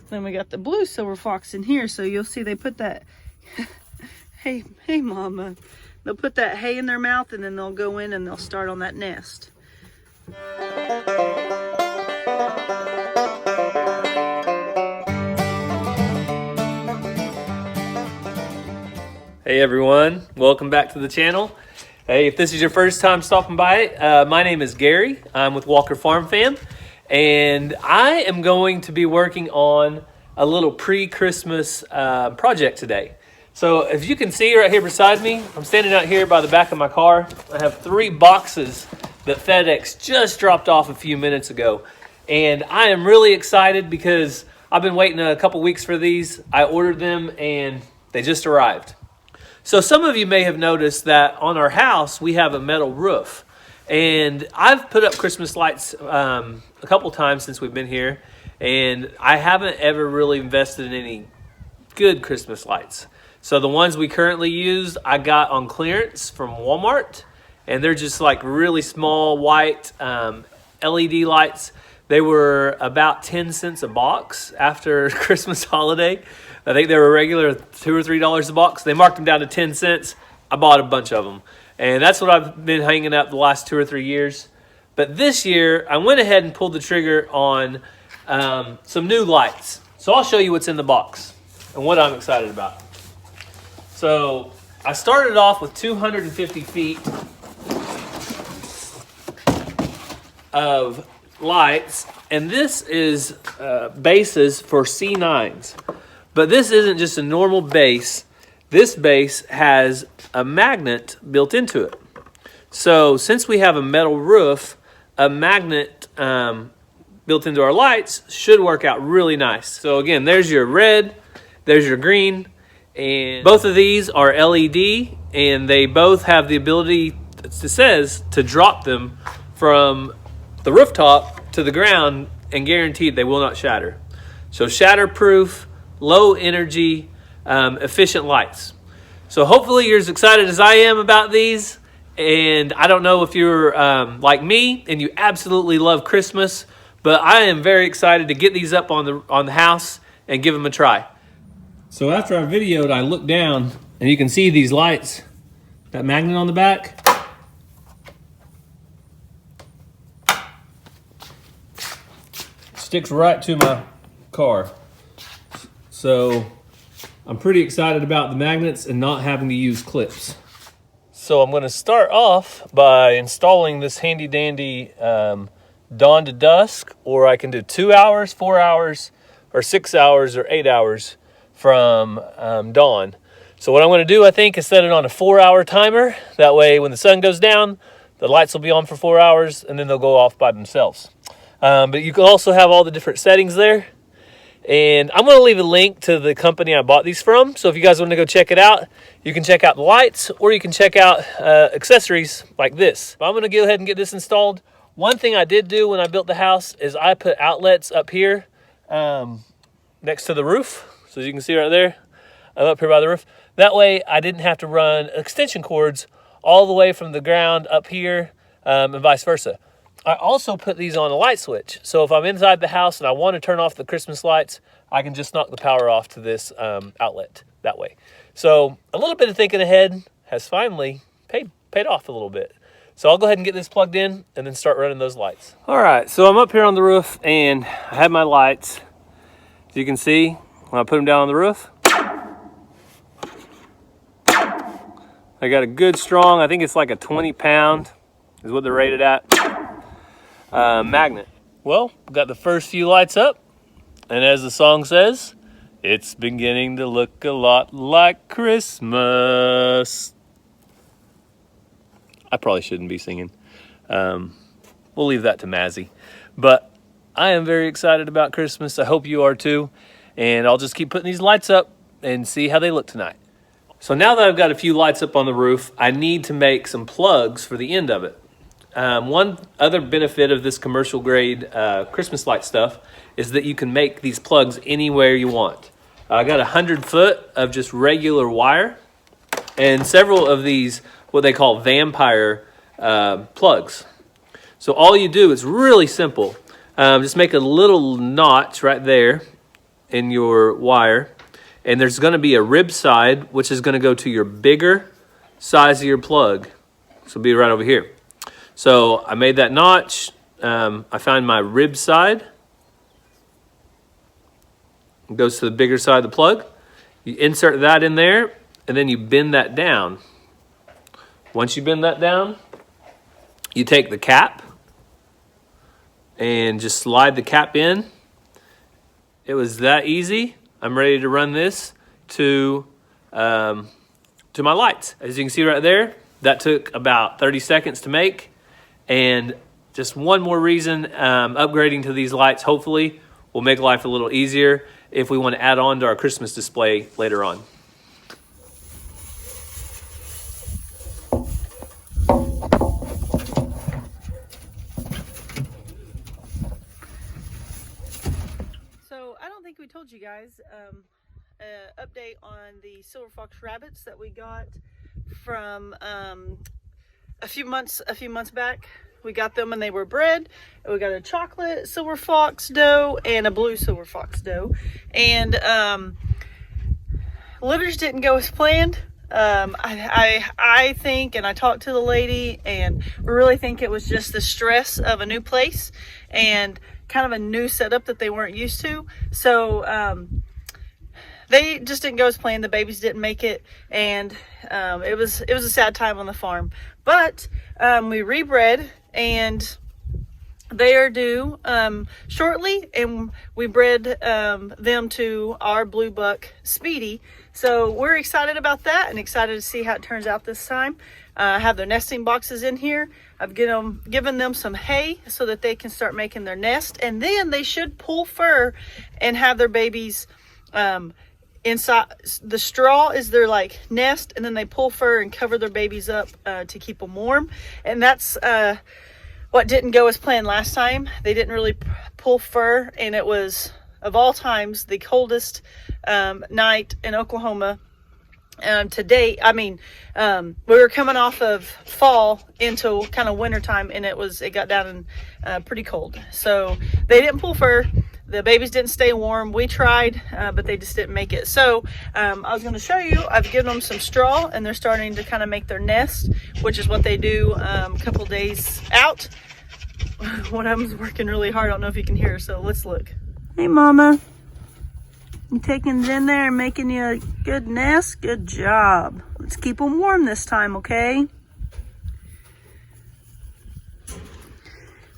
Then we got the blue silver fox in here, so you'll see they put that, hey mama. They'll put that hay in their mouth and then they'll go in and they'll start on that nest. Hey everyone, welcome back to the channel. Hey, if this is your first time stopping by, my name is Gary. I'm with Walker Farm Fam, and I am going to be working on a little pre-Christmas project today. So if you can see right here beside me, I'm standing out here by the back of my car. I have 3 boxes that FedEx just dropped off a few minutes ago. And I am really excited because I've been waiting a couple weeks for these. I ordered them and they just arrived. So some of you may have noticed that on our house, we have a metal roof. And I've put up Christmas lights a couple times since we've been here. And I haven't ever really invested in any good Christmas lights. So the ones we currently use, I got on clearance from Walmart. And they're just like really small white LED lights. They were about 10 cents a box after Christmas holiday. I think they were regular $2 or $3 a box. They marked them down to 10 cents. I bought a bunch of them. And that's what I've been hanging up the last 2 or 3 years. But this year, I went ahead and pulled the trigger on some new lights. So I'll show you what's in the box and what I'm excited about. So I started off with 250 feet of lights. And this is bases for C9s. But this isn't just a normal base. This base has a magnet built into it. So since we have a metal roof, a magnet built into our lights should work out really nice. So again, there's your red, there's your green, and both of these are LED, and they both have the ability, it says, to drop them from the rooftop to the ground, and guaranteed they will not shatter. So shatterproof, low energy, efficient lights. So hopefully you're as excited as I am about these. And I don't know if you're like me and you absolutely love Christmas, but I am very excited to get these up on the house and give them a try. So after I videoed, I looked down and you can see these lights, that magnet on the back. Sticks right to my car. So I'm pretty excited about the magnets and not having to use clips. So I'm going to start off by installing this handy dandy dawn to dusk, or I can do 2 hours, 4 hours, or 6 hours, or 8 hours from dawn. So what I'm going to do, I think, is set it on a 4-hour timer. That way when the sun goes down, the lights will be on for 4 hours and then they'll go off by themselves. But you can also have all the different settings there. And I'm going to leave a link to the company I bought these from. So if you guys want to go check it out, you can check out the lights or you can check out accessories like this. But I'm going to go ahead and get this installed. One thing I did do when I built the house is I put outlets up here next to the roof. So as you can see right there, I'm up here by the roof. That way I didn't have to run extension cords all the way from the ground up here and vice versa. I also put these on a light switch. So if I'm inside the house and I want to turn off the Christmas lights, I can just knock the power off to this outlet that way. So a little bit of thinking ahead has finally paid off a little bit. So I'll go ahead and get this plugged in and then start running those lights. All right, so I'm up here on the roof and I have my lights. As you can see, when I put them down on the roof, I got a good strong, I think it's like a 20-pound is what they're rated at. Magnet. Well, got the first few lights up, and as the song says, it's beginning to look a lot like Christmas. I probably shouldn't be singing. We'll leave that to Mazzy. But I am very excited about Christmas. I hope you are too. And I'll just keep putting these lights up and see how they look tonight. So now that I've got a few lights up on the roof, I need to make some plugs for the end of it. One other benefit of this commercial grade Christmas light stuff is that you can make these plugs anywhere you want. I got 100 foot of just regular wire and several of these what they call vampire plugs. So all you do is really simple. Just make a little notch right there in your wire. And there's going to be a rib side, which is going to go to your bigger size of your plug. So it'll be right over here. So I made that notch. I found my rib side. It goes to the bigger side of the plug. You insert that in there, and then you bend that down. Once you bend that down, you take the cap and just slide the cap in. It was that easy. I'm ready to run this to my lights. As you can see right there, that took about 30 seconds to make. And just one more reason, upgrading to these lights hopefully will make life a little easier if we want to add on to our Christmas display later on. We told you guys update on the silver fox rabbits that we got from a few months back. We got them and they were bred. We got a chocolate silver fox doe and a blue silver fox doe, and litters didn't go as planned. I think, and I talked to the lady, and we really think it was just the stress of a new place and kind of a new setup that they weren't used to. So they just didn't go as planned. The babies didn't make it, and it was a sad time on the farm. But we rebred, and they are due shortly, and we bred them to our blue buck Speedy. So we're excited about that and excited to see how it turns out this time. I have their nesting boxes in here. I've given them some hay so that they can start making their nest, and then they should pull fur and have their babies inside. The straw is their like nest, and then they pull fur and cover their babies up to keep them warm. And that's what didn't go as planned last time. They didn't really pull fur, and it was, of all times, the coldest night in Oklahoma to date. I mean, we were coming off of fall into kind of winter time, and it got down and pretty cold. So they didn't pull fur. The babies didn't stay warm. We tried, but they just didn't make it. So I was going to show you, I've given them some straw, and they're starting to kind of make their nest, which is what they do a couple days out. One of them's working really hard. I don't know if you can hear, so let's look. Hey, Mama. You taking it in there and making you a good nest? Good job. Let's keep them warm this time, okay?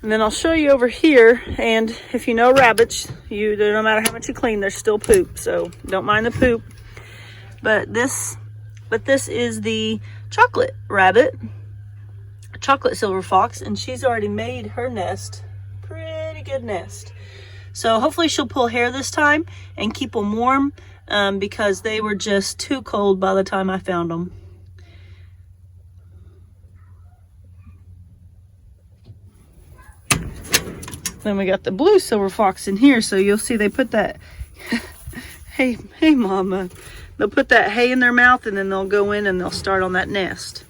And then I'll show you over here, and if you know rabbits, no matter how much you clean, there's still poop, so don't mind the poop. But this is the chocolate rabbit, chocolate silver fox, and she's already made her nest. Pretty good nest. So hopefully she'll pull hair this time and keep them warm, because they were just too cold by the time I found them. Then we got the blue silver fox in here, so you'll see they put that hey Mama, they'll put that hay in their mouth, and then they'll go in and they'll start on that nest.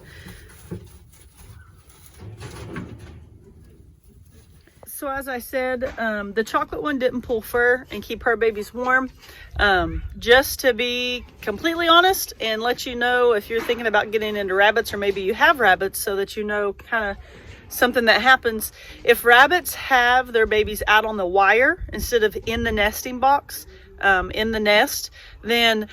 So as I said, the chocolate one didn't pull fur and keep her babies warm. Just to be completely honest and let you know if you're thinking about getting into rabbits, or maybe you have rabbits, so that you know kind of something that happens. If rabbits have their babies out on the wire instead of in the nesting box, in the nest, then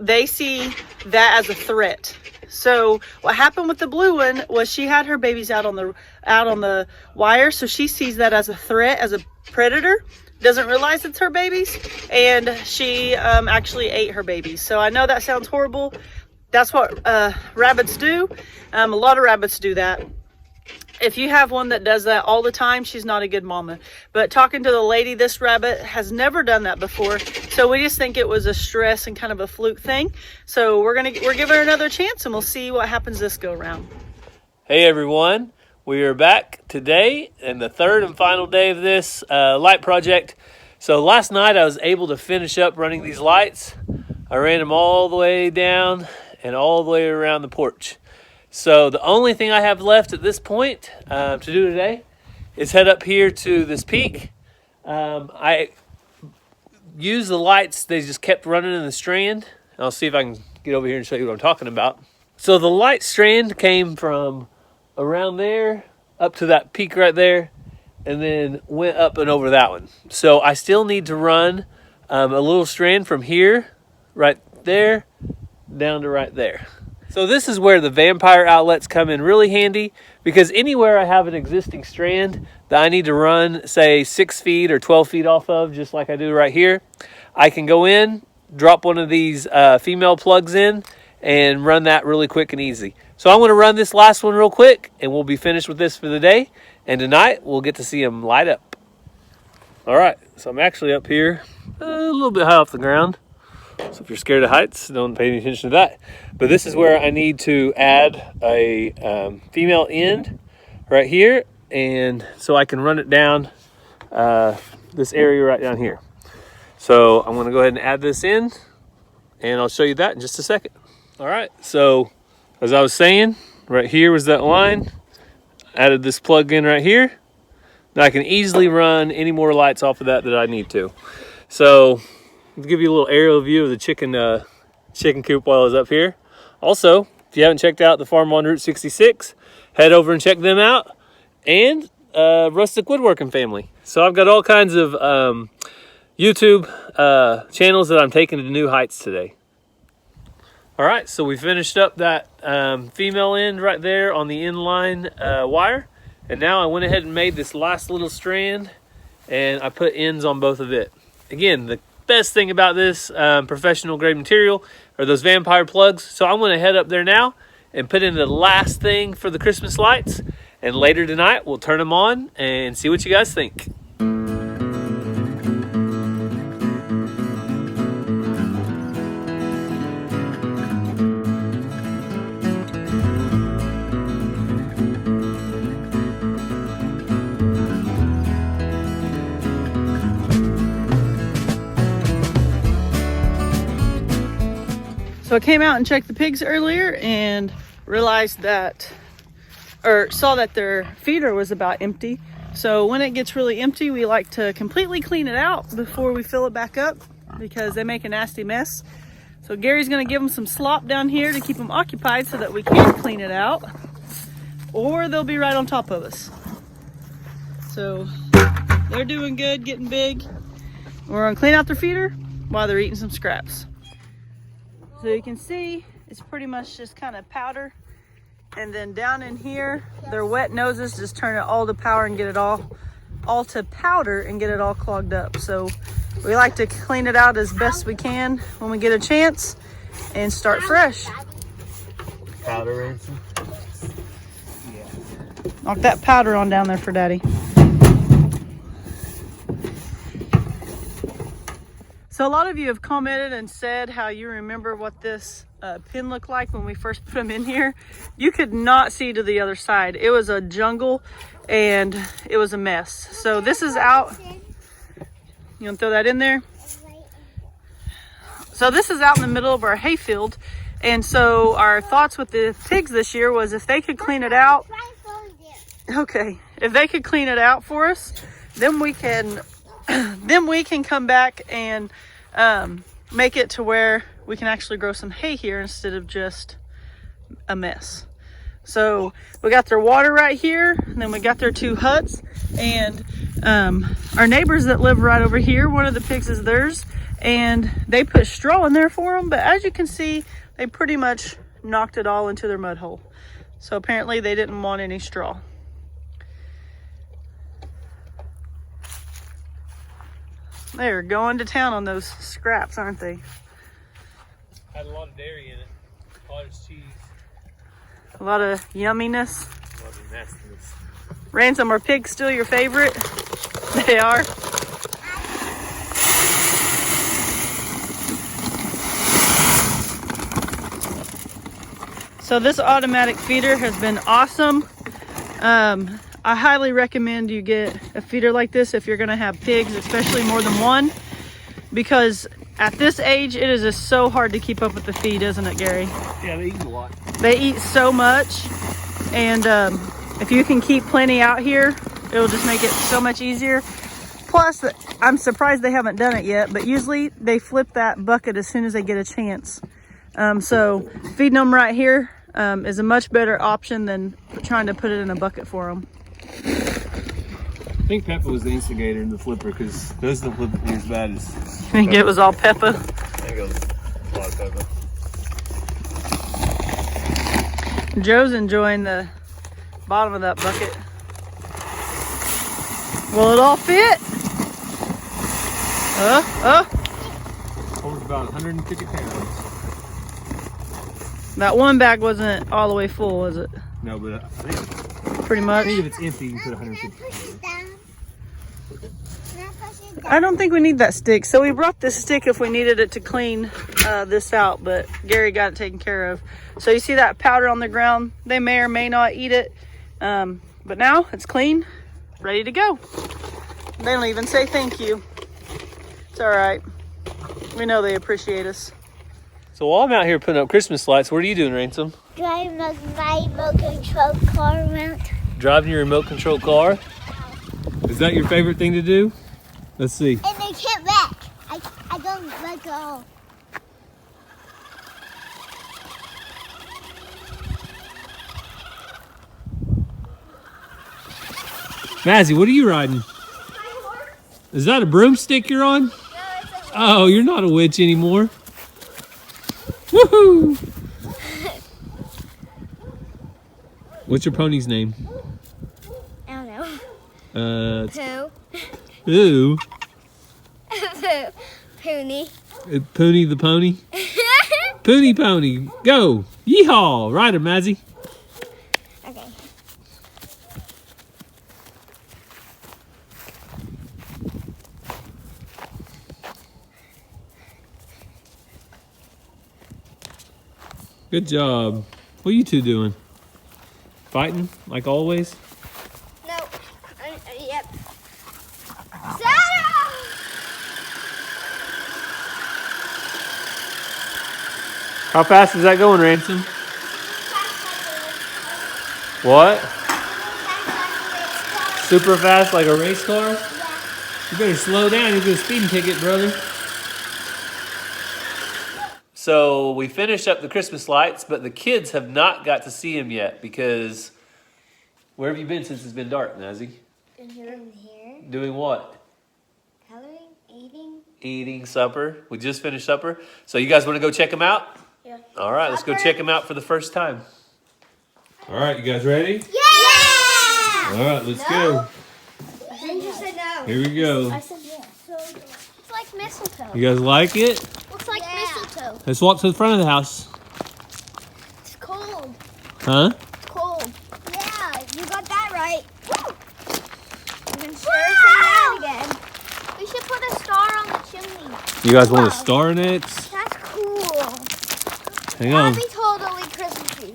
they see that as a threat. So what happened with the blue one was she had her babies out on the wire, so she sees that as a threat, as a predator, doesn't realize it's her babies, and she actually ate her babies. So I know that sounds horrible. That's what rabbits do. A lot of rabbits do that. If you have one that does that all the time, she's not a good mama. But talking to the lady, this rabbit has never done that before. So we just think it was a stress and kind of a fluke thing. So we're giving her another chance, and we'll see what happens this go around. Hey everyone, we are back today and the third and final day of this light project. So last night I was able to finish up running these lights. I ran them all the way down and all the way around the porch. So the only thing I have left at this point to do today is head up here to this peak. The use the lights. They just kept running in the strand. I'll see if I can get over here and show you what I'm talking about. So the light strand came from around there up to that peak right there, and then went up and over that one. So I still need to run a little strand from here, right there, down to right there. So this is where the vampire outlets come in really handy, because anywhere I have an existing strand that I need to run, say 6 feet or 12 feet off of, just like I do right here, I can go in, drop one of these female plugs in, and run that really quick and easy. So I'm going to run this last one real quick, and we'll be finished with this for the day. And tonight we'll get to see them light up. All right, so I'm actually up here a little bit high off the ground. So if you're scared of heights, don't pay any attention to that. But this is where I need to add a female end right here, and so I can run it down this area right down here. So I'm going to go ahead and add this in, and I'll show you that in just a second. All right, so as I was saying, right here was that line. Added this plug in right here. Now I can easily run any more lights off of that I need to. So I'll give you a little aerial view of the chicken coop while I was up here. Also, if you haven't checked out the farm on Route 66, head over and check them out. And Rustic Woodworking Family. So I've got all kinds of YouTube channels that I'm taking to new heights today. All right, so we finished up that female end right there on the inline wire. And now I went ahead and made this last little strand, and I put ends on both of it. Again, the best thing about this professional grade material are those vampire plugs. So I'm going to head up there now and put in the last thing for the Christmas lights. And later tonight, we'll turn them on and see what you guys think. So I came out and checked the pigs earlier and realized that, or saw that their feeder was about empty. So when it gets really empty, we like to completely clean it out before we fill it back up, because they make a nasty mess. So Gary's gonna give them some slop down here to keep them occupied so that we can clean it out, or they'll be right on top of us. So they're doing good, getting big. We're gonna clean out their feeder while they're eating some scraps. So you can see it's pretty much just kind of powder. And then down in here, their wet noses just turn it all to powder and get it all to powder and get it all clogged up. So we like to clean it out as best we can when we get a chance and start fresh. Powder rinsing. Knock that powder on down there for Daddy. So a lot of you have commented and said how you remember what this pin looked like when we first put them in here. You could not see to the other side. It was a jungle and it was a mess. So this is out. You want to throw that in there? So this is out in the middle of our hayfield. And so our thoughts with the pigs this year was if they could clean it out. Okay, if they could clean it out for us, then we can come back and make it to where we can actually grow some hay here instead of just a mess. So we got their water right here, and then we got their 2 huts, and our neighbors that live right over here, one of the pigs is theirs, and they put straw in there for them, but as you can see, they pretty much knocked it all into their mud hole. So apparently they didn't want any straw. They're going to town on those scraps, aren't they? Had a lot of dairy in it. Cottage cheese. A lot of yumminess. A lot of nastiness. Ransom, are pigs still your favorite? They are. So this automatic feeder has been awesome. I highly recommend you get a feeder like this if you're gonna have pigs, especially more than one, because at this age, it is just so hard to keep up with the feed, isn't it, Gary? Yeah, they eat a lot. They eat so much, and if you can keep plenty out here, it'll just make it so much easier. Plus, I'm surprised they haven't done it yet, but usually they flip that bucket as soon as they get a chance. So feeding them right here is a much better option than trying to put it in a bucket for them. I think Peppa was the instigator in the flipper because those don't flip as bad as. I think it was all Peppa. I think it was a lot of Peppa. Joe's enjoying the bottom of that bucket. Will it all fit? Holds about 150 pounds. That one bag wasn't all the way full, was it? No, but I think, Pretty much. if it's empty, you can put 150 pounds. I don't think we need that stick. So we brought this stick if we needed it to clean this out, but Gary got it taken care of. So you see that powder on the ground? They may or may not eat it. But now it's clean, ready to go. They don't even say thank you. It's all right. We know they appreciate us. So while I'm out here putting up Christmas lights, what are you doing, Ransom? Driving my remote control car around. Driving your remote control car? Is that your favorite thing to do? Let's see. And they can't wreck. I don't let go. Mazzy, what are you riding? Is that a broomstick you're on? No, it's a Oh, you're not a witch anymore. Woohoo! What's your pony's name? I don't know. Pooh. Who? Poonie. Pony the pony? Pony pony, go! Yeehaw! Ride her, Mazzy. Okay. Good job. What are you two doing? Fighting, like always? No. Yep. Sarah! How fast is that going, Ransom? What? Super fast, like a race car? You better slow down. You get a speeding ticket, brother. So we finished up the Christmas lights, but the kids have not got to see them yet because where have you been since it's been dark, Nazzy? In here. Doing what? Coloring, eating. Eating supper. We just finished supper. So you guys want to go check them out? Yeah. All right, let's go check them out for the first time. All right, you guys ready? Yeah! All right, let's go. Ginger said no. Here we go. I said yes. It's like mistletoe. You guys like it? Looks like mistletoe. Let's walk to the front of the house. It's cold. Huh? It's cold. Yeah, you got that right. Woo! You can sure say that again. We should put a star on the chimney. You guys want a Wow. star next? That's cool. Hang on. That'd be totally Christmassy.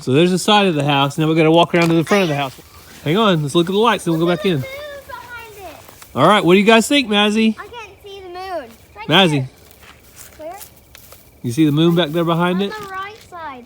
So there's the side of the house. Now we got to walk around to the front of the house. Hang on. Let's look at the lights, then we'll go back in. Behind it. All right. What do you guys think, Mazzy? I can't see the moon. It's right Mazzy, here. Where? you see the moon back there behind On it? the right side.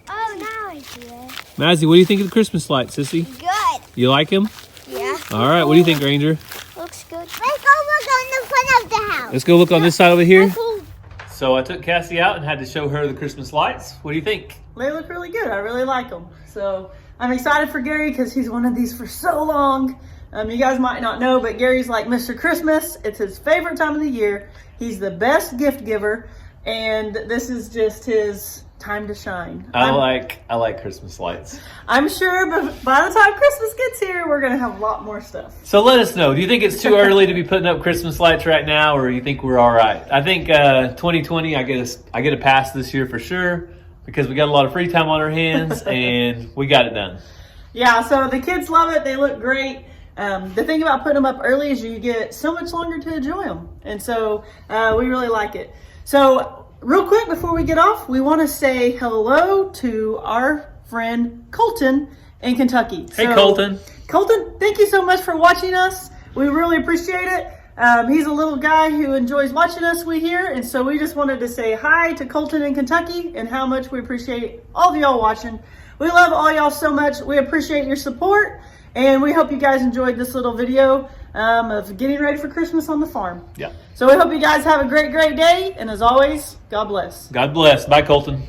Oh, now I see it. Mazzy, what do you think of the Christmas lights, sissy? Good. You like them? Yeah. All right. What do you think, Ranger? Looks good. Let's go look on the front of the house. Let's go look on this side over here. Cool. So I took Cassie out and had to show her the Christmas lights. What do you think? They look really good. I really like them. So I'm excited for Gary because he's wanted these for so long. You guys might not know, but Gary's like Mr. Christmas. It's his favorite time of the year. He's the best gift giver, and this is just his time to shine. I like Christmas lights. I'm sure by the time Christmas gets here, we're gonna have a lot more stuff. So let us know. Do you think it's too early to be putting up Christmas lights right now, or you think we're all right? I think 2020, I get a pass this year for sure because we got a lot of free time on our hands and we got it done. Yeah, so the kids love it. They look great. The thing about putting them up early is you get so much longer to enjoy them. And so we really like it. So real quick before we get off, we want to say hello to our friend Colton in Kentucky. Hey, Colton. Colton, thank you so much for watching us. We really appreciate it. He's a little guy who enjoys watching us, we hear. And so we just wanted to say hi to Colton in Kentucky and how much we appreciate all of y'all watching. We love all y'all so much. We appreciate your support. And we hope you guys enjoyed this little video of getting ready for Christmas on the farm. Yeah. So we hope you guys have a great, great day. And as always, God bless. God bless. Bye, Colton.